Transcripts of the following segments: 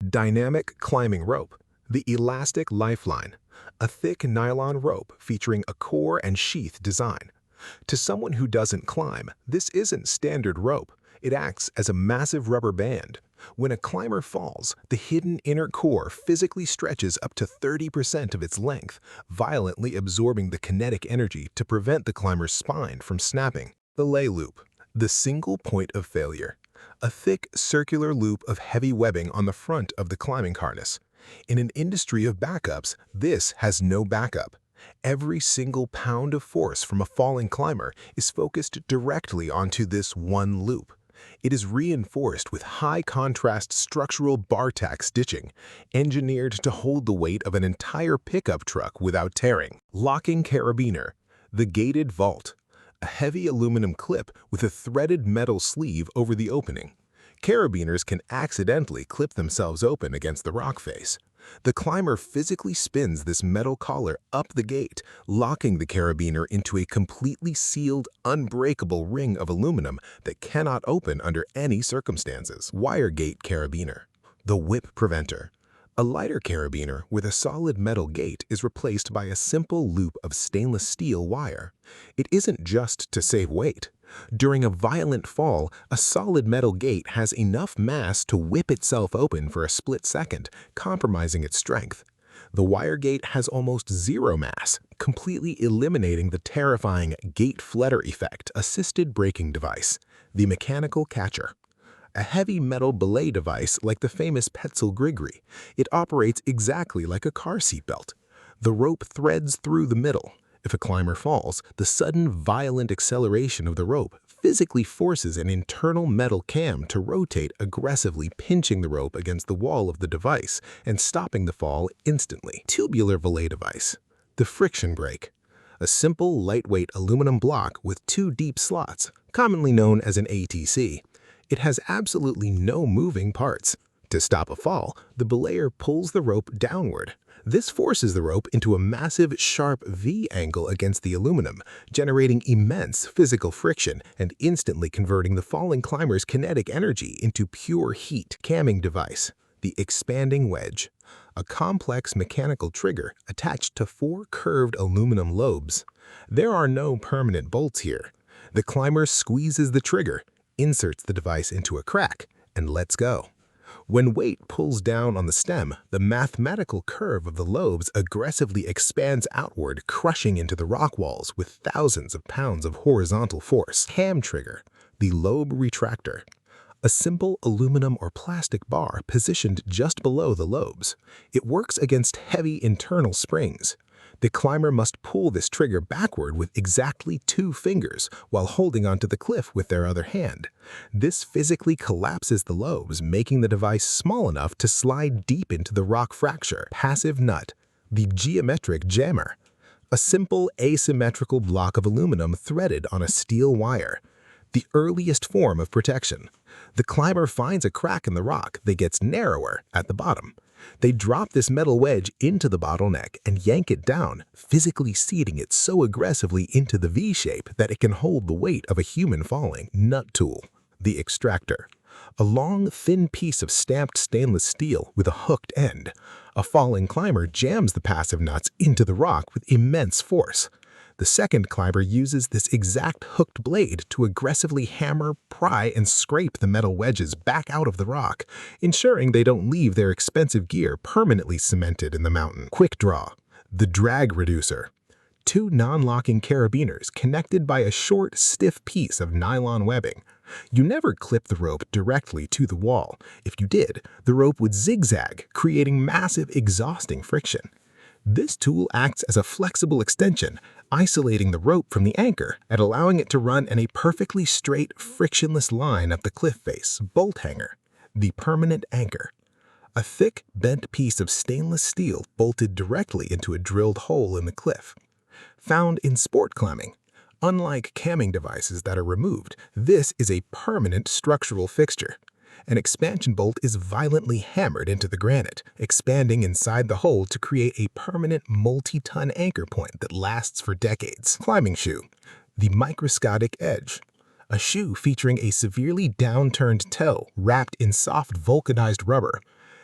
Dynamic climbing rope, the elastic lifeline, a thick nylon rope featuring a core and sheath design. To someone who doesn't climb, this isn't standard rope. It acts as a massive rubber band. When a climber falls, the hidden inner core physically stretches up to 30% of its length, violently absorbing the kinetic energy to prevent the climber's spine from snapping. The lay loop, the single point of failure. A thick, circular loop of heavy webbing on the front of the climbing harness. In an industry of backups, this has no backup. Every single pound of force from a falling climber is focused directly onto this one loop. It is reinforced with high-contrast structural bar-tack stitching, engineered to hold the weight of an entire pickup truck without tearing. Locking carabiner, the gated vault. A heavy aluminum clip with a threaded metal sleeve over the opening. Carabiners can accidentally clip themselves open against the rock face. The climber physically spins this metal collar up the gate, locking the carabiner into a completely sealed, unbreakable ring of aluminum that cannot open under any circumstances. Wire gate carabiner, the whip preventer. A lighter carabiner with a solid metal gate is replaced by a simple loop of stainless steel wire. It isn't just to save weight. During a violent fall, a solid metal gate has enough mass to whip itself open for a split second, compromising its strength. The wire gate has almost zero mass, completely eliminating the terrifying gate flutter effect assisted braking device, the mechanical catcher. A heavy metal belay device like the famous Petzl Grigri. It operates exactly like a car seatbelt. The rope threads through the middle. If a climber falls, the sudden violent acceleration of the rope physically forces an internal metal cam to rotate, aggressively pinching the rope against the wall of the device and stopping the fall instantly. Tubular belay device, the friction brake. A simple, lightweight aluminum block with two deep slots, commonly known as an ATC. It has absolutely no moving parts. To stop a fall, the belayer pulls the rope downward. This forces the rope into a massive, sharp V angle against the aluminum, generating immense physical friction and instantly converting the falling climber's kinetic energy into pure heat. Camming device, the expanding wedge. A complex mechanical trigger attached to four curved aluminum lobes. There are no permanent bolts here. The climber squeezes the trigger, inserts the device into a crack, and lets go. When weight pulls down on the stem, the mathematical curve of the lobes aggressively expands outward, crushing into the rock walls with thousands of pounds of horizontal force. Cam trigger, the lobe retractor. A simple aluminum or plastic bar positioned just below the lobes. It works against heavy internal springs. The climber must pull this trigger backward with exactly 2 fingers while holding onto the cliff with their other hand. This physically collapses the lobes, making the device small enough to slide deep into the rock fracture. Passive nut, the geometric jammer. A simple asymmetrical block of aluminum threaded on a steel wire. The earliest form of protection. The climber finds a crack in the rock that gets narrower at the bottom. They drop this metal wedge into the bottleneck and yank it down, physically seating it so aggressively into the V shape that it can hold the weight of a human falling. Nut tool, the extractor. A long, thin piece of stamped stainless steel with a hooked end. A falling climber jams the passive nuts into the rock with immense force. The second climber uses this exact hooked blade to aggressively hammer, pry, and scrape the metal wedges back out of the rock, ensuring they don't leave their expensive gear permanently cemented in the mountain. Quick draw, the drag reducer. 2 non-locking carabiners connected by a short, stiff piece of nylon webbing. You never clip the rope directly to the wall. If you did, the rope would zigzag, creating massive, exhausting friction. This tool acts as a flexible extension, isolating the rope from the anchor and allowing it to run in a perfectly straight, frictionless line up the cliff face. Bolt hanger, the permanent anchor. A thick, bent piece of stainless steel bolted directly into a drilled hole in the cliff. Found in sport climbing. Unlike camming devices that are removed, this is a permanent structural fixture. An expansion bolt is violently hammered into the granite, expanding inside the hole to create a permanent multi-ton anchor point that lasts for decades. Climbing shoe, the microscopic edge. A shoe featuring a severely downturned toe wrapped in soft vulcanized rubber.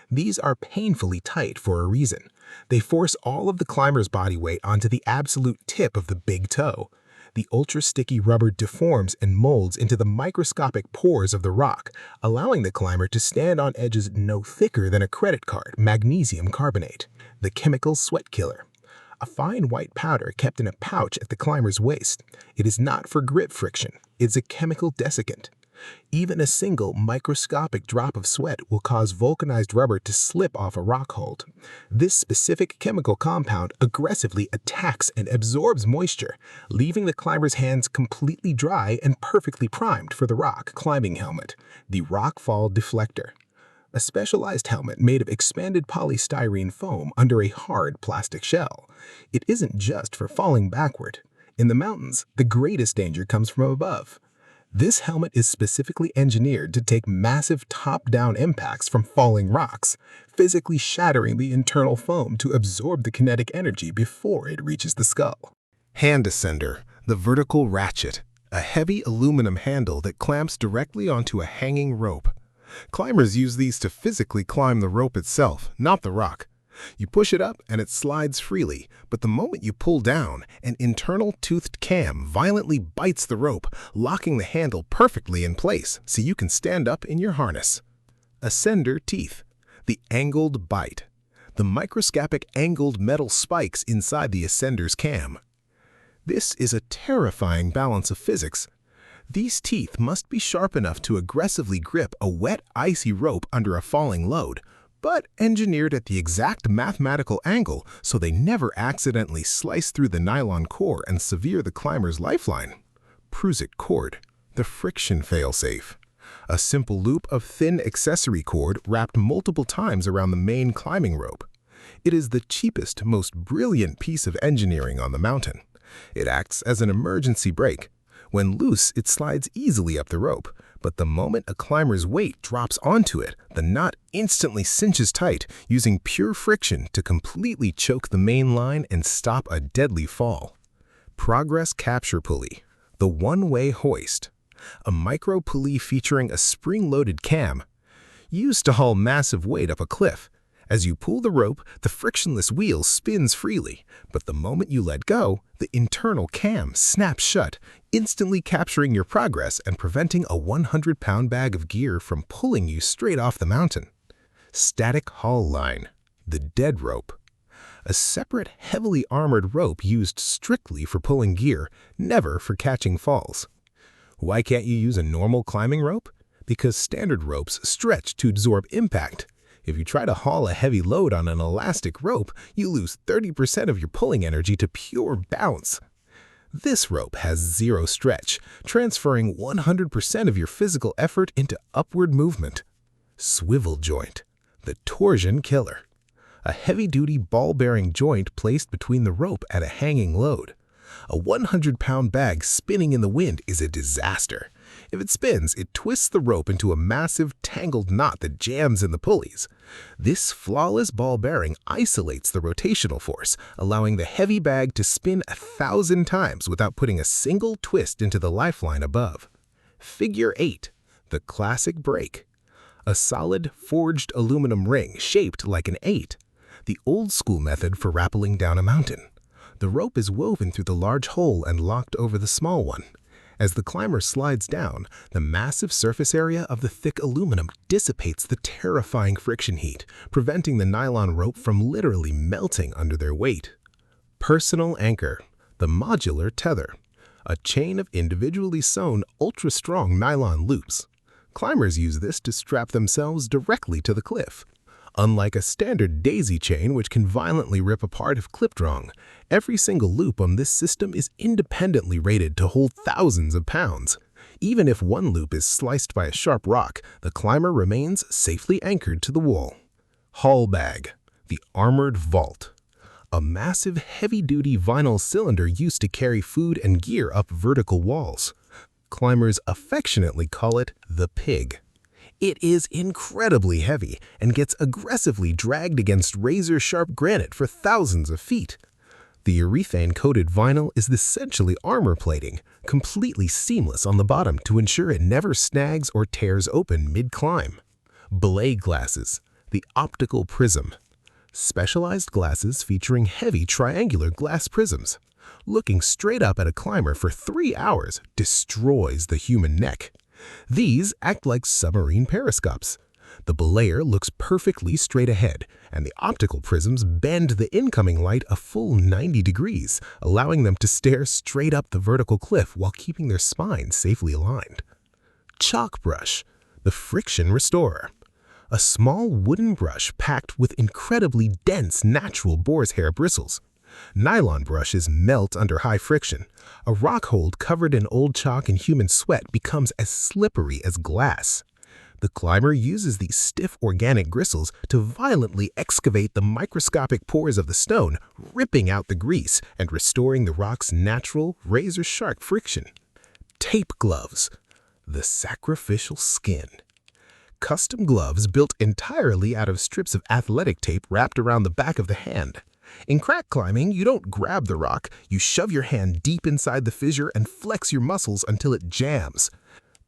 These are painfully tight for a reason. They force all of the climber's body weight onto the absolute tip of the big toe. The ultra-sticky rubber deforms and molds into the microscopic pores of the rock, allowing the climber to stand on edges no thicker than a credit card, magnesium carbonate, the chemical sweat killer. A fine white powder kept in a pouch at the climber's waist. It is not for grip friction. It's a chemical desiccant. Even a single microscopic drop of sweat will cause vulcanized rubber to slip off a rock hold. This specific chemical compound aggressively attacks and absorbs moisture, leaving the climber's hands completely dry and perfectly primed for the rock climbing helmet, the rock fall deflector. A specialized helmet made of expanded polystyrene foam under a hard plastic shell. It isn't just for falling backward. In the mountains, the greatest danger comes from above. This helmet is specifically engineered to take massive top-down impacts from falling rocks, physically shattering the internal foam to absorb the kinetic energy before it reaches the skull. Hand ascender, the vertical ratchet, a heavy aluminum handle that clamps directly onto a hanging rope. Climbers use these to physically climb the rope itself, not the rock. You push it up and it slides freely, but the moment you pull down, an internal toothed cam violently bites the rope, locking the handle perfectly in place so you can stand up in your harness. Ascender teeth, the angled bite, the microscopic angled metal spikes inside the ascender's cam. This is a terrifying balance of physics. These teeth must be sharp enough to aggressively grip a wet, icy rope under a falling load, but engineered at the exact mathematical angle so they never accidentally slice through the nylon core and sever the climber's lifeline. Prusik cord, the friction failsafe. A simple loop of thin accessory cord wrapped multiple times around the main climbing rope. It is the cheapest, most brilliant piece of engineering on the mountain. It acts as an emergency brake. When loose, it slides easily up the rope, but the moment a climber's weight drops onto it, the knot instantly cinches tight, using pure friction to completely choke the main line and stop a deadly fall. Progress capture pulley, the one-way hoist. A micro pulley featuring a spring-loaded cam, used to haul massive weight up a cliff. As you pull the rope, the frictionless wheel spins freely, but the moment you let go, the internal cam snaps shut, instantly capturing your progress and preventing a 100-pound bag of gear from pulling you straight off the mountain. Static haul line, the dead rope. A separate, heavily armored rope used strictly for pulling gear, never for catching falls. Why can't you use a normal climbing rope? Because standard ropes stretch to absorb impact. If you try to haul a heavy load on an elastic rope, you lose 30% of your pulling energy to pure bounce. This rope has zero stretch, transferring 100% of your physical effort into upward movement. Swivel joint, the torsion killer. A heavy-duty ball-bearing joint placed between the rope at a hanging load. A 100-pound bag spinning in the wind is a disaster. If it spins, it twists the rope into a massive, tangled knot that jams in the pulleys. This flawless ball bearing isolates the rotational force, allowing the heavy bag to spin 1,000 times without putting a single twist into the lifeline above. Figure 8, the classic brake. A solid, forged aluminum ring shaped like an 8, the old-school method for rappelling down a mountain. The rope is woven through the large hole and locked over the small one. As the climber slides down, the massive surface area of the thick aluminum dissipates the terrifying friction heat, preventing the nylon rope from literally melting under their weight. Personal anchor, the modular tether. A chain of individually sewn, ultra-strong nylon loops. Climbers use this to strap themselves directly to the cliff. Unlike a standard daisy chain, which can violently rip apart if clipped wrong, every single loop on this system is independently rated to hold thousands of pounds. Even if one loop is sliced by a sharp rock, the climber remains safely anchored to the wall. Haul bag, the armored vault. A massive, heavy-duty vinyl cylinder used to carry food and gear up vertical walls. Climbers affectionately call it the pig. It is incredibly heavy and gets aggressively dragged against razor-sharp granite for thousands of feet. The urethane-coated vinyl is essentially armor plating, completely seamless on the bottom to ensure it never snags or tears open mid-climb. Belay glasses, The optical prism. Specialized glasses featuring heavy triangular glass prisms. Looking straight up at a climber for 3 hours destroys the human neck. These act like submarine periscopes. The belayer looks perfectly straight ahead, and the optical prisms bend the incoming light a full 90 degrees, allowing them to stare straight up the vertical cliff while keeping their spine safely aligned. Chalk brush, the friction restorer. A small wooden brush packed with incredibly dense natural boar's hair bristles. Nylon brushes melt under high friction. A rock hold covered in old chalk and human sweat becomes as slippery as glass. The climber uses these stiff organic gristles to violently excavate the microscopic pores of the stone, ripping out the grease and restoring the rock's natural, razor-sharp friction. Tape gloves. The sacrificial skin. Custom gloves built entirely out of strips of athletic tape wrapped around the back of the hand. In crack climbing, you don't grab the rock, you shove your hand deep inside the fissure and flex your muscles until it jams.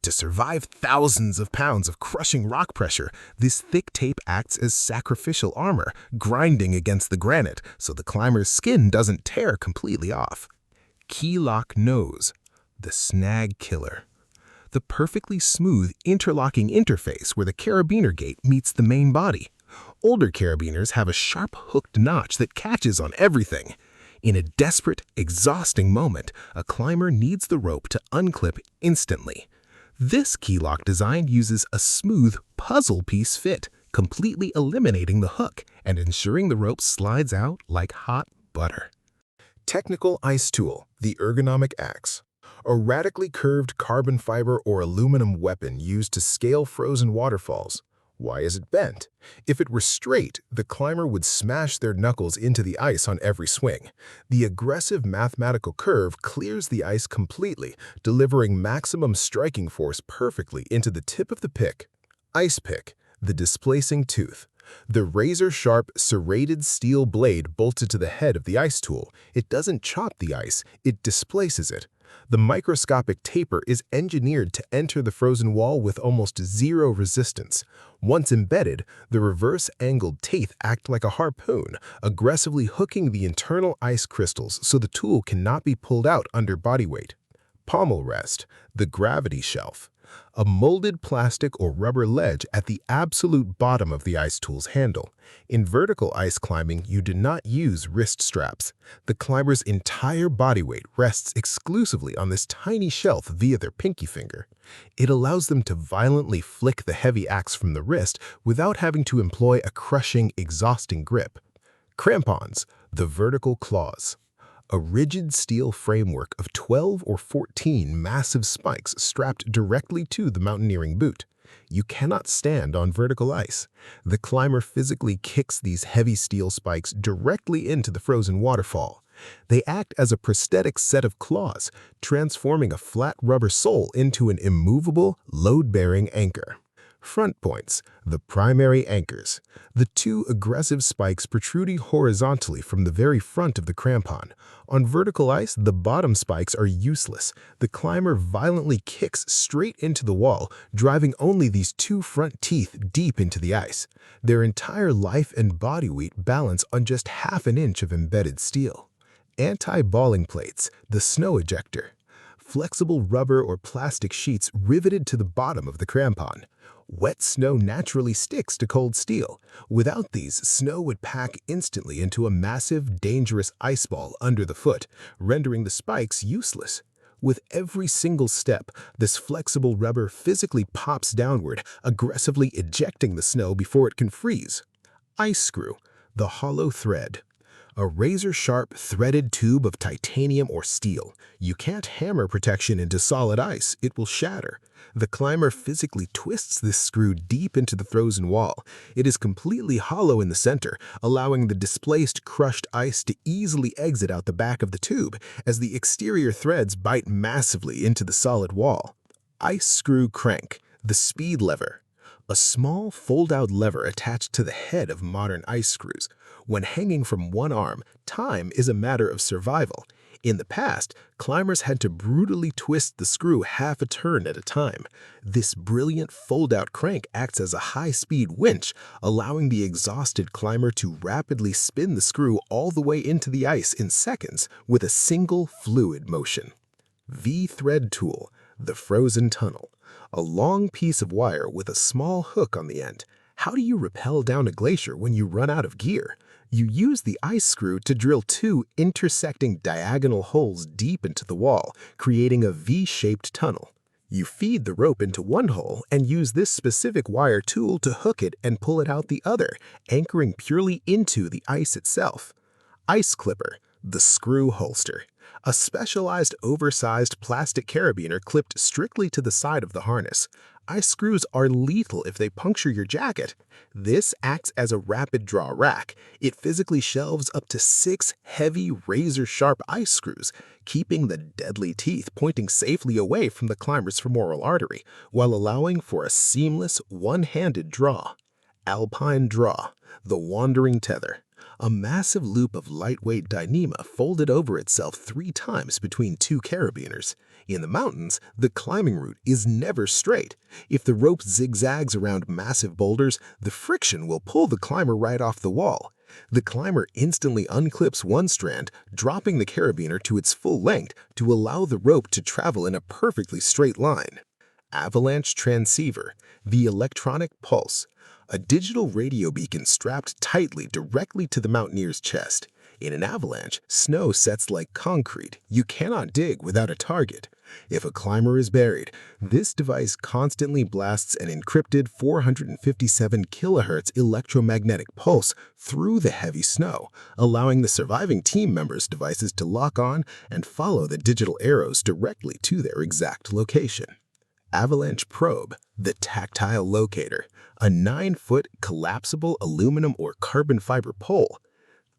To survive thousands of pounds of crushing rock pressure, this thick tape acts as sacrificial armor, grinding against the granite so the climber's skin doesn't tear completely off. Key lock nose. The snag killer. The perfectly smooth interlocking interface where the carabiner gate meets the main body. Older carabiners have a sharp hooked notch that catches on everything. In a desperate, exhausting moment, a climber needs the rope to unclip instantly. This key lock design uses a smooth puzzle piece fit, completely eliminating the hook and ensuring the rope slides out like hot butter. Technical ice tool, the ergonomic axe. A radically curved carbon fiber or aluminum weapon used to scale frozen waterfalls. Why is it bent? If it were straight, the climber would smash their knuckles into the ice on every swing. The aggressive mathematical curve clears the ice completely, delivering maximum striking force perfectly into the tip of the pick. Ice pick, the displacing tooth. The razor-sharp, serrated steel blade bolted to the head of the ice tool. It doesn't chop the ice, it displaces it. The microscopic taper is engineered to enter the frozen wall with almost zero resistance. Once embedded, the reverse-angled teeth act like a harpoon, aggressively hooking the internal ice crystals so the tool cannot be pulled out under body weight. Pommel rest, the gravity shelf. A molded plastic or rubber ledge at the absolute bottom of the ice tool's handle. In vertical ice climbing, you do not use wrist straps. The climber's entire body weight rests exclusively on this tiny shelf via their pinky finger. It allows them to violently flick the heavy axe from the wrist without having to employ a crushing, exhausting grip. Crampons, the vertical claws. A rigid steel framework of 12 or 14 massive spikes strapped directly to the mountaineering boot. You cannot stand on vertical ice. The climber physically kicks these heavy steel spikes directly into the frozen waterfall. They act as a prosthetic set of claws, transforming a flat rubber sole into an immovable, load-bearing anchor. Front points, the primary anchors. The two aggressive spikes protruding horizontally from the very front of the crampon. On vertical ice, the bottom spikes are useless. The climber violently kicks straight into the wall, driving only these two front teeth deep into the ice. Their entire life and body weight balance on just half an inch of embedded steel. Anti-balling plates, the snow ejector. Flexible rubber or plastic sheets riveted to the bottom of the crampon. Wet snow naturally sticks to cold steel. Without these, snow would pack instantly into a massive, dangerous ice ball under the foot, rendering the spikes useless. With every single step, this flexible rubber physically pops downward, aggressively ejecting the snow before it can freeze. Ice screw, the hollow thread. A razor-sharp, threaded tube of titanium or steel. You can't hammer protection into solid ice, it will shatter. The climber physically twists this screw deep into the frozen wall. It is completely hollow in the center, allowing the displaced, crushed ice to easily exit out the back of the tube as the exterior threads bite massively into the solid wall. Ice screw crank, the speed lever. A small fold-out lever attached to the head of modern ice screws. When hanging from one arm, time is a matter of survival. In the past, climbers had to brutally twist the screw half a turn at a time. This brilliant fold-out crank acts as a high-speed winch, allowing the exhausted climber to rapidly spin the screw all the way into the ice in seconds with a single fluid motion. V-thread tool, the frozen tunnel. A long piece of wire with a small hook on the end. How do you rappel down a glacier when you run out of gear? You use the ice screw to drill two intersecting diagonal holes deep into the wall, creating a V-shaped tunnel. You feed the rope into one hole and use this specific wire tool to hook it and pull it out the other, anchoring purely into the ice itself. Ice clipper, the screw holster. A specialized oversized plastic carabiner clipped strictly to the side of the harness. Ice screws are lethal if they puncture your jacket. This acts as a rapid draw rack. It physically shelves up to 6 heavy razor-sharp ice screws, keeping the deadly teeth pointing safely away from the climber's femoral artery, while allowing for a seamless one-handed draw. Alpine draw, the wandering tether. A massive loop of lightweight dyneema folded over itself 3 times between 2 carabiners. In the mountains, the climbing route is never straight. If the rope zigzags around massive boulders, the friction will pull the climber right off the wall. The climber instantly unclips one strand, dropping the carabiner to its full length to allow the rope to travel in a perfectly straight line. Avalanche transceiver, the electronic pulse. A digital radio beacon strapped tightly directly to the mountaineer's chest. In an avalanche, snow sets like concrete. You cannot dig without a target. If a climber is buried, this device constantly blasts an encrypted 457 kHz electromagnetic pulse through the heavy snow, allowing the surviving team members' devices to lock on and follow the digital arrows directly to their exact location. Avalanche probe, the tactile locator, a 9-foot collapsible aluminum or carbon fiber pole.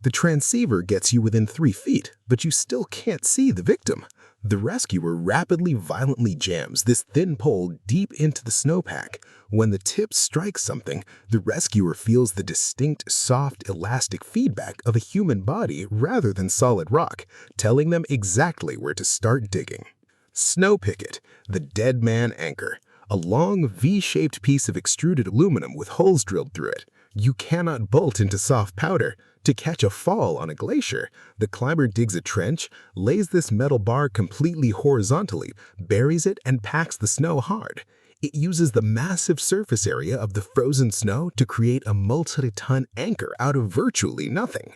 The transceiver gets you within 3 feet, but you still can't see the victim. The rescuer rapidly violently jams this thin pole deep into the snowpack. When the tip strikes something, the rescuer feels the distinct, soft, elastic feedback of a human body rather than solid rock, telling them exactly where to start digging. Snow picket, the dead man anchor, a long V-shaped piece of extruded aluminum with holes drilled through it. You cannot bolt into soft powder. To catch a fall on a glacier, the climber digs a trench, lays this metal bar completely horizontally, buries it, and packs the snow hard. It uses the massive surface area of the frozen snow to create a multi-ton anchor out of virtually nothing.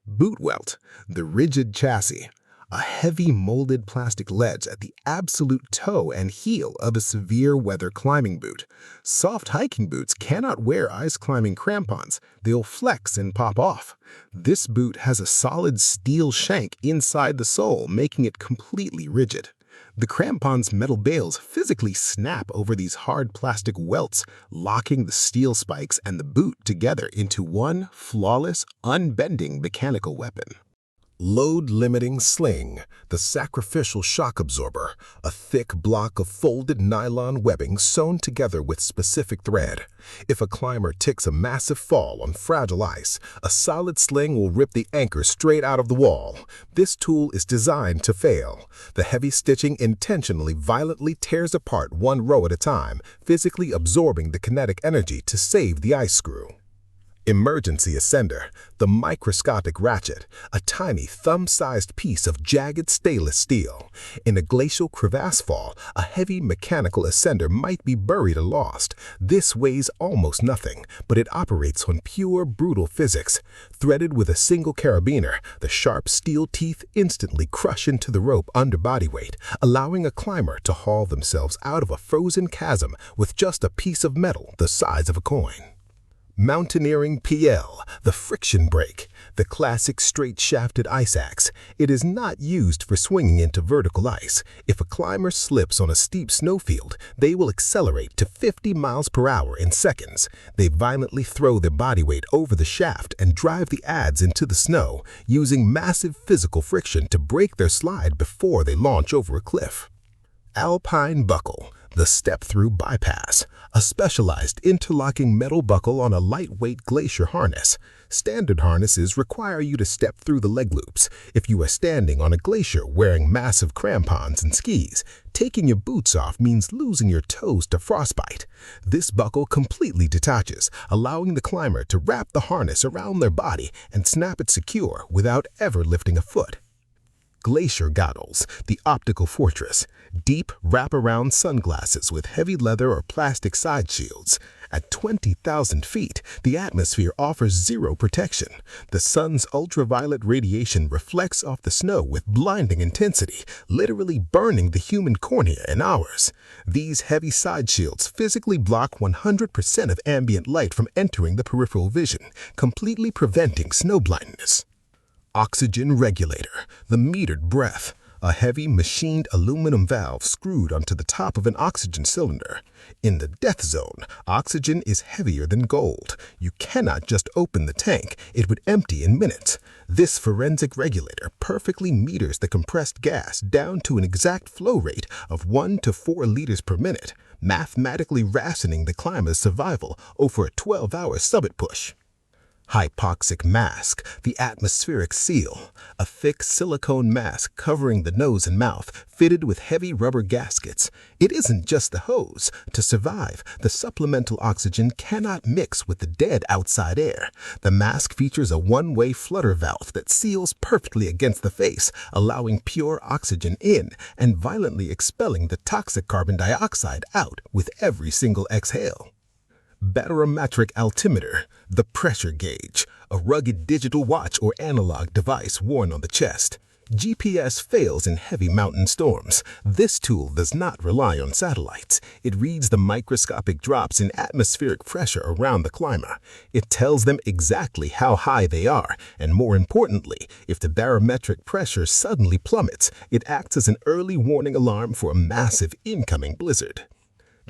Boot welt, the rigid chassis. A heavy molded plastic ledge at the absolute toe and heel of a severe weather climbing boot. Soft hiking boots cannot wear ice climbing crampons. They'll flex and pop off. This boot has a solid steel shank inside the sole, making it completely rigid. The crampon's metal bales physically snap over these hard plastic welts, locking the steel spikes and the boot together into one flawless, unbending mechanical weapon. Load-limiting sling, the sacrificial shock absorber, a thick block of folded nylon webbing sewn together with specific thread. If a climber takes a massive fall on fragile ice, a solid sling will rip the anchor straight out of the wall. This tool is designed to fail. The heavy stitching intentionally violently tears apart one row at a time, physically absorbing the kinetic energy to save the ice screw. Emergency ascender, the microscopic ratchet, a tiny thumb-sized piece of jagged stainless steel. In a glacial crevasse fall, a heavy mechanical ascender might be buried or lost. This weighs almost nothing, but it operates on pure, brutal physics. Threaded with a single carabiner, the sharp steel teeth instantly crush into the rope under body weight, allowing a climber to haul themselves out of a frozen chasm with just a piece of metal the size of a coin. Mountaineering PL, the friction brake, the classic straight-shafted ice axe. It is not used for swinging into vertical ice. If a climber slips on a steep snowfield, they will accelerate to 50 miles per hour in seconds. They violently throw their body weight over the shaft and drive the adze into the snow, using massive physical friction to break their slide before they launch over a cliff. Alpine buckle, the step-through bypass, a specialized interlocking metal buckle on a lightweight glacier harness. Standard harnesses require you to step through the leg loops. If you are standing on a glacier wearing massive crampons and skis, taking your boots off means losing your toes to frostbite. This buckle completely detaches, allowing the climber to wrap the harness around their body and snap it secure without ever lifting a foot. Glacier goggles, the optical fortress, deep wraparound sunglasses with heavy leather or plastic side shields. At 20,000 feet, the atmosphere offers zero protection. The sun's ultraviolet radiation reflects off the snow with blinding intensity, literally burning the human cornea in hours. These heavy side shields physically block 100% of ambient light from entering the peripheral vision, completely preventing snow blindness. Oxygen regulator, the metered breath, a heavy machined aluminum valve screwed onto the top of an oxygen cylinder. In the death zone, oxygen is heavier than gold. You cannot just open the tank, it would empty in minutes. This forensic regulator perfectly meters the compressed gas down to an exact flow rate of 1 to 4 liters per minute, mathematically rationing the climber's survival over a 12-hour summit push. Hypoxic mask, the atmospheric seal, a thick silicone mask covering the nose and mouth, fitted with heavy rubber gaskets. It isn't just the hose. To survive, the supplemental oxygen cannot mix with the dead outside air. The mask features a one-way flutter valve that seals perfectly against the face, allowing pure oxygen in and violently expelling the toxic carbon dioxide out with every single exhale. Barometric altimeter, the pressure gauge, a rugged digital watch or analog device worn on the chest. GPS fails in heavy mountain storms. This tool does not rely on satellites. It reads the microscopic drops in atmospheric pressure around the climber. It tells them exactly how high they are, and more importantly, if the barometric pressure suddenly plummets, it acts as an early warning alarm for a massive incoming blizzard.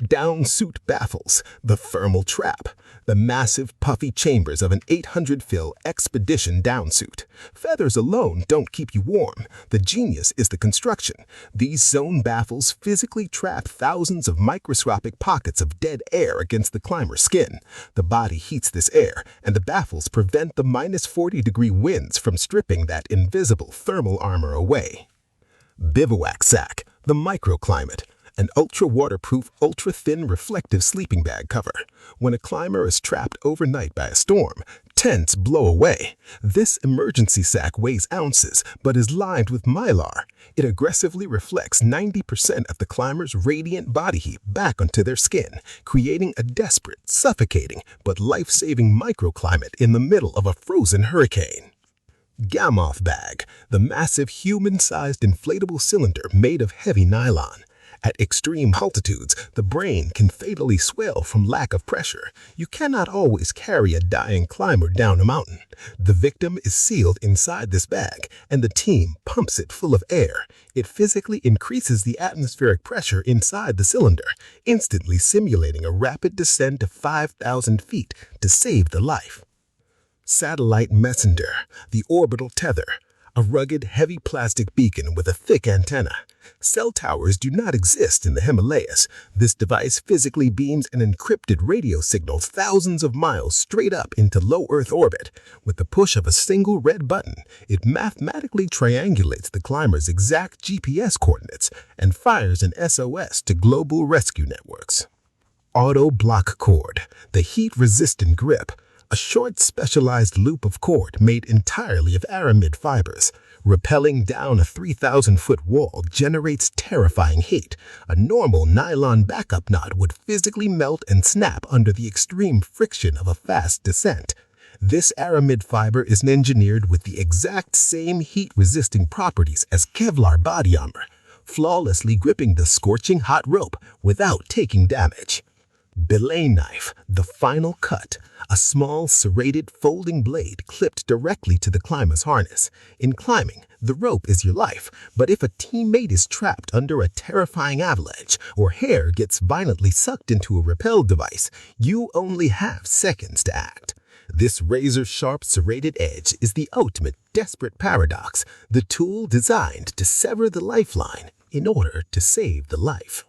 Down suit baffles, the thermal trap, the massive puffy chambers of an 800-fill expedition down suit. Feathers alone don't keep you warm. The genius is the construction. These zone baffles physically trap thousands of microscopic pockets of dead air against the climber's skin. The body heats this air, and the baffles prevent the minus 40-degree winds from stripping that invisible thermal armor away. Bivouac sack, the microclimate. An ultra-waterproof, ultra-thin reflective sleeping bag cover. When a climber is trapped overnight by a storm, tents blow away. This emergency sack weighs ounces, but is lined with mylar. It aggressively reflects 90% of the climber's radiant body heat back onto their skin, creating a desperate, suffocating, but life-saving microclimate in the middle of a frozen hurricane. Gamoth bag, the massive human-sized inflatable cylinder made of heavy nylon. At extreme altitudes, the brain can fatally swell from lack of pressure. You cannot always carry a dying climber down a mountain. The victim is sealed inside this bag, and the team pumps it full of air. It physically increases the atmospheric pressure inside the cylinder, instantly simulating a rapid descent to 5,000 feet to save the life. Satellite messenger, the orbital tether. A rugged, heavy plastic beacon with a thick antenna. Cell towers do not exist in the Himalayas. This device physically beams an encrypted radio signal thousands of miles straight up into low Earth orbit. With the push of a single red button, it mathematically triangulates the climber's exact GPS coordinates and fires an SOS to global rescue networks. Auto block cord, the heat-resistant grip. A short, specialized loop of cord made entirely of aramid fibers. Rappelling down a 3,000-foot wall generates terrifying heat. A normal nylon backup knot would physically melt and snap under the extreme friction of a fast descent. This aramid fiber is engineered with the exact same heat-resisting properties as Kevlar body armor, flawlessly gripping the scorching hot rope without taking damage. Belay knife, the final cut. A small, serrated, folding blade clipped directly to the climber's harness. In climbing, the rope is your life, but if a teammate is trapped under a terrifying avalanche or hair gets violently sucked into a rappel device, you only have seconds to act. This razor-sharp serrated edge is the ultimate desperate paradox, the tool designed to sever the lifeline in order to save the life.